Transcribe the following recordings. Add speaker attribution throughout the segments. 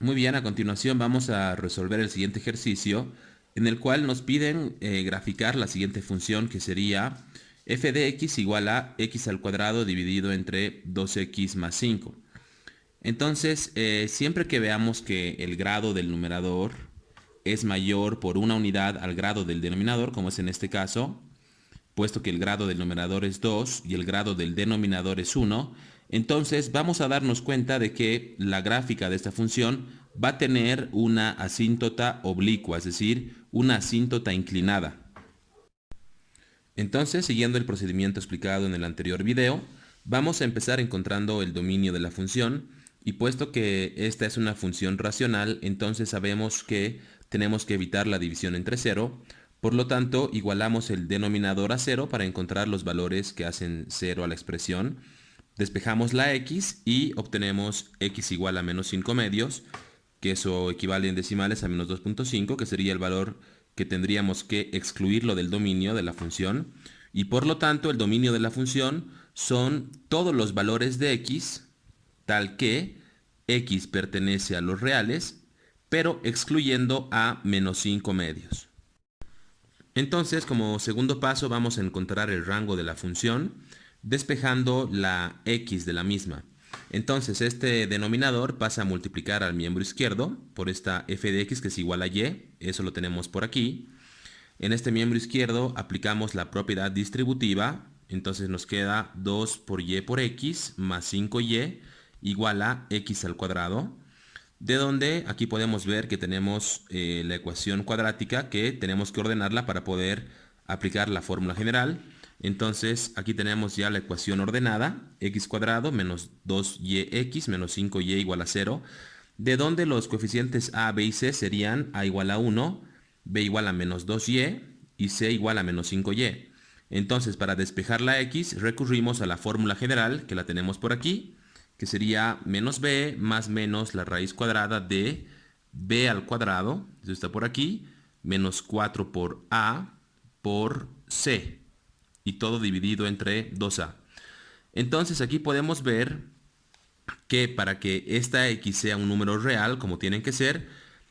Speaker 1: Muy bien, a continuación vamos a resolver el siguiente ejercicio en el cual nos piden graficar la siguiente función que sería f de x igual a x al cuadrado dividido entre 2x más 5. Entonces, siempre que veamos que el grado del numerador es mayor por una unidad al grado del denominador, como es en este caso, puesto que el grado del numerador es 2 y el grado del denominador es 1, entonces vamos a darnos cuenta de que la gráfica de esta función va a tener una asíntota oblicua, es decir, una asíntota inclinada. Entonces, siguiendo el procedimiento explicado en el anterior video, vamos a empezar encontrando el dominio de la función, y puesto que esta es una función racional, entonces sabemos que tenemos que evitar la división entre cero. Por lo tanto, igualamos el denominador a cero para encontrar los valores que hacen cero a la expresión. Despejamos la x y obtenemos x igual a menos 5 medios, que eso equivale en decimales a menos 2.5, que sería el valor que tendríamos que excluirlo del dominio de la función. Y por lo tanto, el dominio de la función son todos los valores de x, tal que x pertenece a los reales, pero excluyendo a menos 5 medios. Entonces, como segundo paso, vamos a encontrar el rango de la función, despejando la x de la misma. Entonces, este denominador pasa a multiplicar al miembro izquierdo por esta f de x que es igual a y, eso lo tenemos por aquí. En este miembro izquierdo aplicamos la propiedad distributiva, entonces nos queda 2 por y por x más 5y igual a x al cuadrado, de donde aquí podemos ver que tenemos la ecuación cuadrática que tenemos que ordenarla para poder aplicar la fórmula general. Entonces aquí tenemos ya la ecuación ordenada, x cuadrado menos 2yx menos 5y igual a 0, de donde los coeficientes a, b y c serían a igual a 1, b igual a menos 2y y c igual a menos 5y. Entonces, para despejar la x recurrimos a la fórmula general, que la tenemos por aquí, que sería menos b más menos la raíz cuadrada de b al cuadrado, eso está por aquí, menos 4 por a por c, y todo dividido entre 2a. Entonces aquí podemos ver que para que esta x sea un número real, como tienen que ser,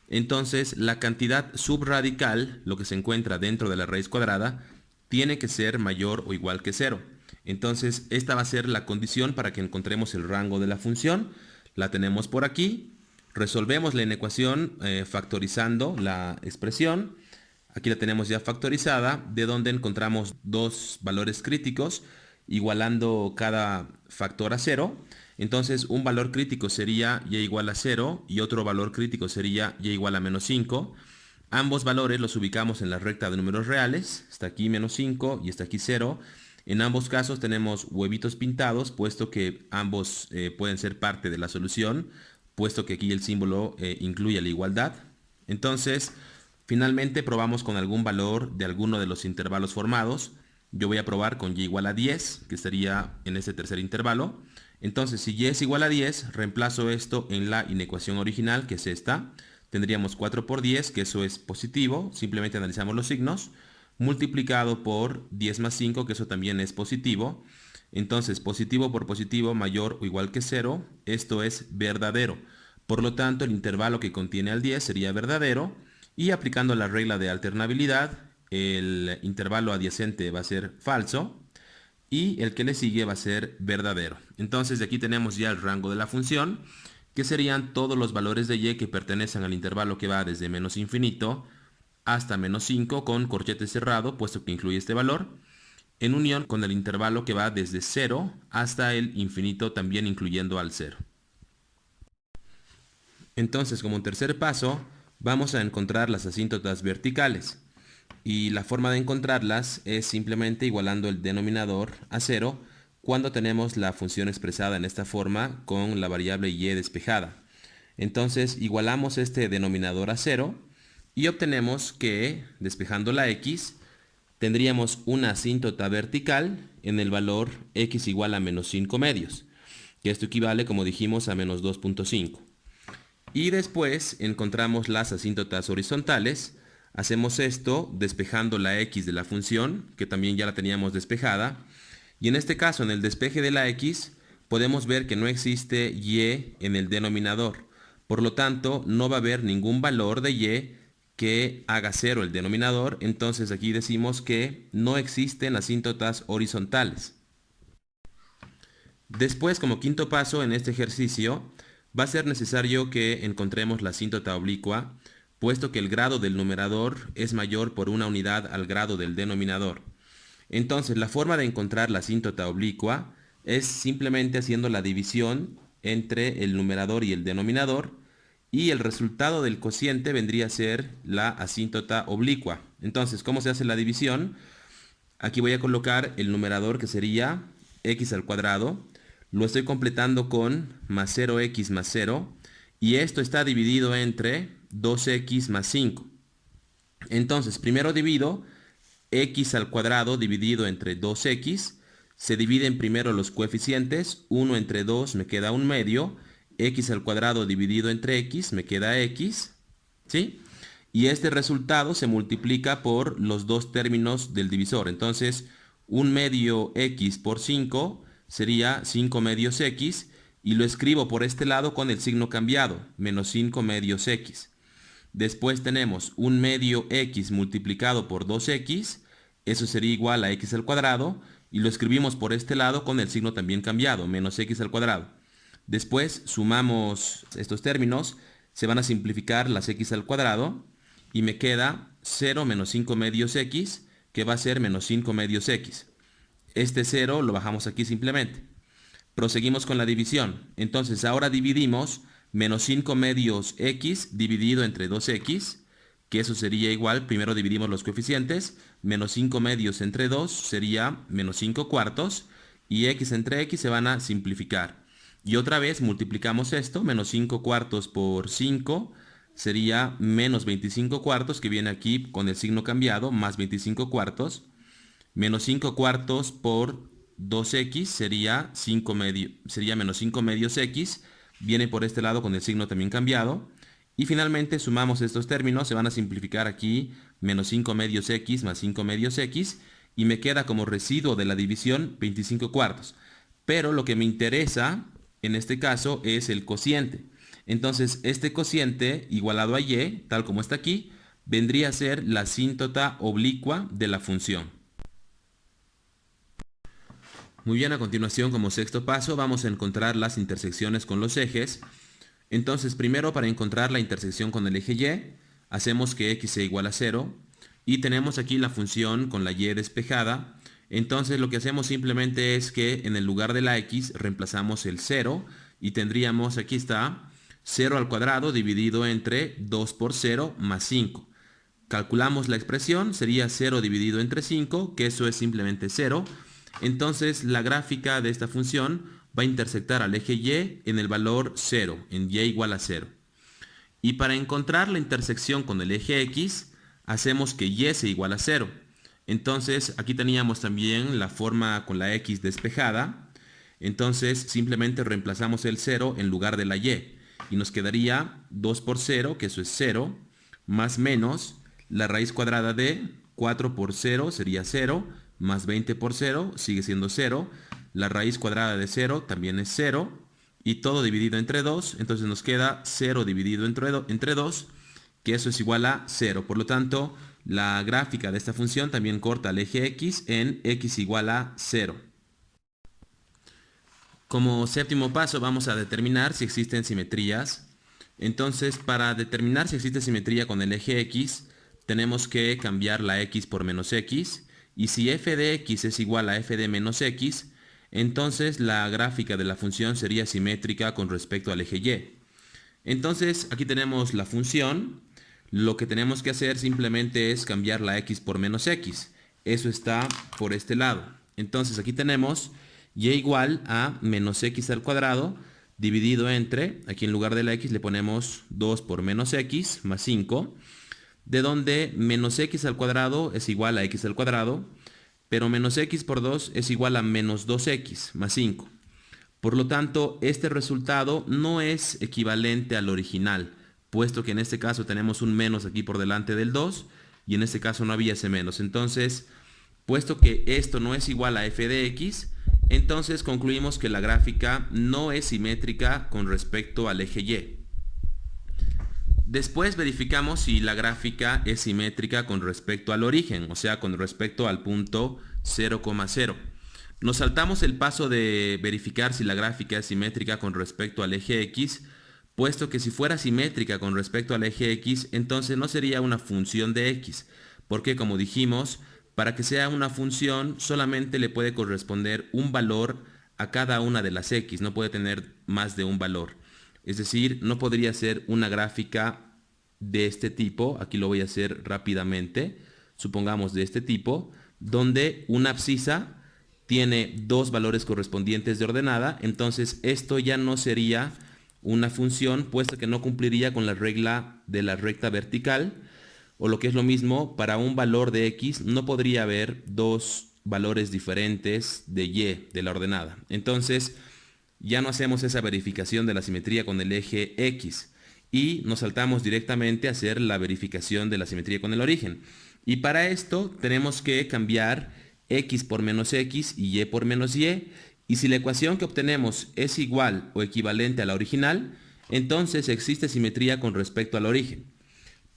Speaker 1: entonces la cantidad subradical, lo que se encuentra dentro de la raíz cuadrada, tiene que ser mayor o igual que cero. Entonces esta va a ser la condición para que encontremos el rango de la función. La tenemos por aquí. Resolvemos la inecuación factorizando la expresión. Aquí la tenemos ya factorizada, de donde encontramos dos valores críticos, igualando cada factor a cero. Entonces, un valor crítico sería y igual a 0 y otro valor crítico sería y igual a menos 5. Ambos valores los ubicamos en la recta de números reales. Está aquí menos 5 y está aquí 0. En ambos casos tenemos huevitos pintados, puesto que ambos pueden ser parte de la solución, puesto que aquí el símbolo incluye la igualdad. Entonces, finalmente probamos con algún valor de alguno de los intervalos formados. Yo voy a probar con y igual a 10, que estaría en este tercer intervalo. Entonces, si y es igual a 10, reemplazo esto en la inecuación original, que es esta. Tendríamos 4 por 10, que eso es positivo, simplemente analizamos los signos, multiplicado por 10 más 5, que eso también es positivo. Entonces, positivo por positivo mayor o igual que 0, esto es verdadero. Por lo tanto, el intervalo que contiene al 10 sería verdadero, y aplicando la regla de alternabilidad, el intervalo adyacente va a ser falso, y el que le sigue va a ser verdadero. Entonces de aquí tenemos ya el rango de la función, que serían todos los valores de y que pertenecen al intervalo que va desde menos infinito hasta menos 5 con corchete cerrado, puesto que incluye este valor, en unión con el intervalo que va desde 0 hasta el infinito, también incluyendo al 0. Entonces, como tercer paso, vamos a encontrar las asíntotas verticales. Y la forma de encontrarlas es simplemente igualando el denominador a 0 cuando tenemos la función expresada en esta forma con la variable y despejada. Entonces igualamos este denominador a 0 y obtenemos que, despejando la x, tendríamos una asíntota vertical en el valor x igual a menos 5 medios, que esto equivale, como dijimos, a menos 2.5. Y después encontramos las asíntotas horizontales. Hacemos esto despejando la x de la función, que también ya la teníamos despejada. Y en este caso, en el despeje de la x, podemos ver que no existe y en el denominador. Por lo tanto, no va a haber ningún valor de y que haga cero el denominador. Entonces aquí decimos que no existen asíntotas horizontales. Después, como quinto paso en este ejercicio, va a ser necesario que encontremos la asíntota oblicua, puesto que el grado del numerador es mayor por una unidad al grado del denominador. Entonces, la forma de encontrar la asíntota oblicua es simplemente haciendo la división entre el numerador y el denominador, y el resultado del cociente vendría a ser la asíntota oblicua. Entonces, ¿cómo se hace la división? Aquí voy a colocar el numerador, que sería x al cuadrado. Lo estoy completando con más 0x más 0. Y esto está dividido entre 2x más 5. Entonces, primero divido x al cuadrado dividido entre 2x. Se dividen primero los coeficientes. 1 entre 2 me queda 1 medio. X al cuadrado dividido entre x me queda x. ¿Sí? Y este resultado se multiplica por los dos términos del divisor. Entonces, 1 medio x por 5 sería 5 medios x, y lo escribo por este lado con el signo cambiado, menos 5 medios x. Después tenemos 1 medio x multiplicado por 2x, eso sería igual a x al cuadrado, y lo escribimos por este lado con el signo también cambiado, menos x al cuadrado. Después sumamos estos términos, se van a simplificar las x al cuadrado, y me queda 0 menos 5 medios x, que va a ser menos 5 medios x. Este 0 lo bajamos aquí simplemente. Proseguimos con la división. Entonces ahora dividimos menos 5 medios x dividido entre 2x, que eso sería igual, primero dividimos los coeficientes, menos 5 medios entre 2 sería menos 5 cuartos, y x entre x se van a simplificar. Y otra vez multiplicamos esto, menos 5 cuartos por 5 sería menos 25 cuartos, que viene aquí con el signo cambiado, más 25 cuartos. Menos 5 cuartos por 2x sería menos 5 medios x. Viene por este lado con el signo también cambiado. Y finalmente sumamos estos términos. Se van a simplificar aquí menos 5 medios x más 5 medios x. Y me queda como residuo de la división 25 cuartos. Pero lo que me interesa en este caso es el cociente. Entonces este cociente igualado a y, tal como está aquí, vendría a ser la asíntota oblicua de la función. Muy bien, a continuación, como sexto paso, vamos a encontrar las intersecciones con los ejes. Entonces, primero, para encontrar la intersección con el eje y, hacemos que x sea igual a 0. Y tenemos aquí la función con la y despejada. Entonces, lo que hacemos simplemente es que en el lugar de la x reemplazamos el 0. Y tendríamos, aquí está, 0 al cuadrado dividido entre 2 por 0 más 5. Calculamos la expresión, sería 0 dividido entre 5, que eso es simplemente 0. Entonces la gráfica de esta función va a intersectar al eje y en el valor 0, en y igual a 0. Y para encontrar la intersección con el eje x, hacemos que y sea igual a 0. Entonces aquí teníamos también la forma con la x despejada. Entonces simplemente reemplazamos el 0 en lugar de la y. Y nos quedaría 2 por 0, que eso es 0, más menos la raíz cuadrada de 4 por 0 sería 0, más 20 por 0 sigue siendo 0, la raíz cuadrada de 0 también es 0, y todo dividido entre 2, entonces nos queda 0 dividido entre 2, que eso es igual a 0. Por lo tanto, la gráfica de esta función también corta el eje x en x igual a 0. Como séptimo paso vamos a determinar si existen simetrías. Entonces, para determinar si existe simetría con el eje x, tenemos que cambiar la x por menos x. Y si f de x es igual a f de menos x, entonces la gráfica de la función sería simétrica con respecto al eje y. Entonces aquí tenemos la función. Lo que tenemos que hacer simplemente es cambiar la x por menos x. Eso está por este lado. Entonces aquí tenemos y igual a menos x al cuadrado dividido entre, aquí en lugar de la x le ponemos 2 por menos x más 5. De donde menos x al cuadrado es igual a x al cuadrado, pero menos x por 2 es igual a menos 2x más 5. Por lo tanto, este resultado no es equivalente al original, puesto que en este caso tenemos un menos aquí por delante del 2, y en este caso no había ese menos. Entonces, puesto que esto no es igual a f de x, entonces concluimos que la gráfica no es simétrica con respecto al eje y. Después verificamos si la gráfica es simétrica con respecto al origen, o sea, con respecto al punto 0,0. Nos saltamos el paso de verificar si la gráfica es simétrica con respecto al eje X, puesto que si fuera simétrica con respecto al eje X, entonces no sería una función de X, porque como dijimos, para que sea una función solamente le puede corresponder un valor a cada una de las X, no puede tener más de un valor. Es decir, no podría ser una gráfica de este tipo, aquí lo voy a hacer rápidamente, supongamos de este tipo, donde una abscisa tiene dos valores correspondientes de ordenada, entonces esto ya no sería una función, puesto que no cumpliría con la regla de la recta vertical, o lo que es lo mismo, para un valor de X no podría haber dos valores diferentes de Y de la ordenada. Entonces, ya no hacemos esa verificación de la simetría con el eje X y nos saltamos directamente a hacer la verificación de la simetría con el origen. Y para esto tenemos que cambiar X por menos X y Y por menos Y. Y si la ecuación que obtenemos es igual o equivalente a la original, entonces existe simetría con respecto al origen.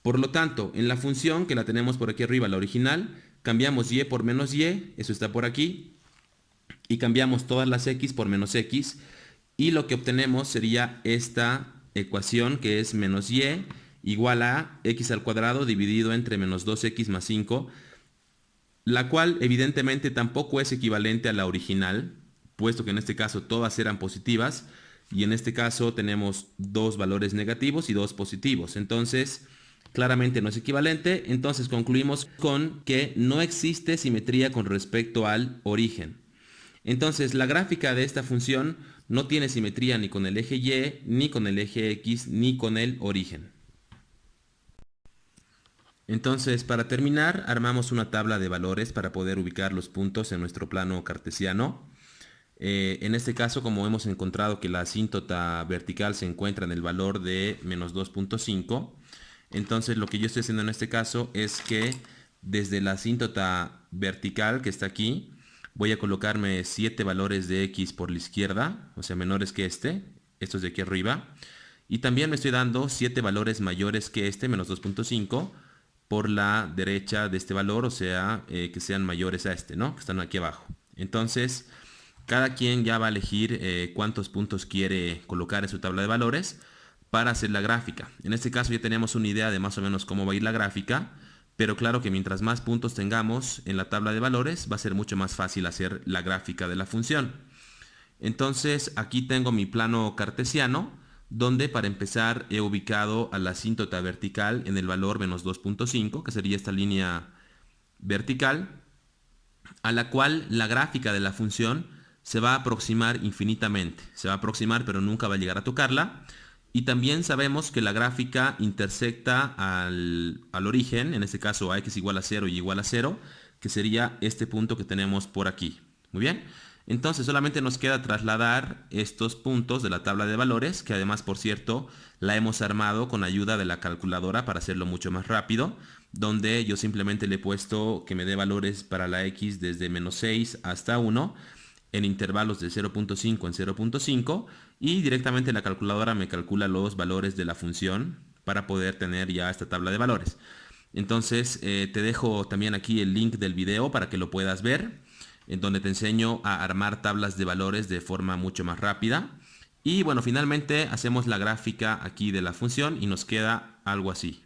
Speaker 1: Por lo tanto, en la función que la tenemos por aquí arriba, la original, cambiamos Y por menos Y, eso está por aquí, y cambiamos todas las X por menos X, y lo que obtenemos sería esta ecuación que es menos Y igual a X al cuadrado dividido entre menos 2X más 5, la cual evidentemente tampoco es equivalente a la original, puesto que en este caso todas eran positivas, y en este caso tenemos dos valores negativos y dos positivos. Entonces, claramente no es equivalente, entonces concluimos con que no existe simetría con respecto al origen. Entonces, la gráfica de esta función no tiene simetría ni con el eje Y, ni con el eje X, ni con el origen. Entonces, para terminar, armamos una tabla de valores para poder ubicar los puntos en nuestro plano cartesiano. En este caso, como hemos encontrado que la asíntota vertical se encuentra en el valor de menos 2.5, entonces lo que yo estoy haciendo en este caso es que desde la asíntota vertical que está aquí, voy a colocarme 7 valores de X por la izquierda, o sea, menores que estos de aquí arriba, y también me estoy dando 7 valores mayores que menos 2.5, por la derecha de este valor, o sea, que sean mayores a ¿no? Que están aquí abajo. Entonces, cada quien ya va a elegir cuántos puntos quiere colocar en su tabla de valores para hacer la gráfica. En este caso ya tenemos una idea de más o menos cómo va a ir la gráfica, pero claro que mientras más puntos tengamos en la tabla de valores, va a ser mucho más fácil hacer la gráfica de la función. Entonces, aquí tengo mi plano cartesiano, donde para empezar he ubicado a la asíntota vertical en el valor menos 2.5, que sería esta línea vertical, a la cual la gráfica de la función se va a aproximar infinitamente. Se va a aproximar, pero nunca va a llegar a tocarla. Y también sabemos que la gráfica intersecta al origen, en este caso a x igual a 0 y igual a 0, que sería este punto que tenemos por aquí. Muy bien. Entonces solamente nos queda trasladar estos puntos de la tabla de valores, que además, por cierto, la hemos armado con ayuda de la calculadora para hacerlo mucho más rápido, donde yo simplemente le he puesto que me dé valores para la x desde menos 6 hasta 1, en intervalos de 0.5 en 0.5, y directamente la calculadora me calcula los valores de la función para poder tener ya esta tabla de valores. Entonces te dejo también aquí el link del video para que lo puedas ver, en donde te enseño a armar tablas de valores de forma mucho más rápida. Y bueno, finalmente hacemos la gráfica aquí de la función y nos queda algo así.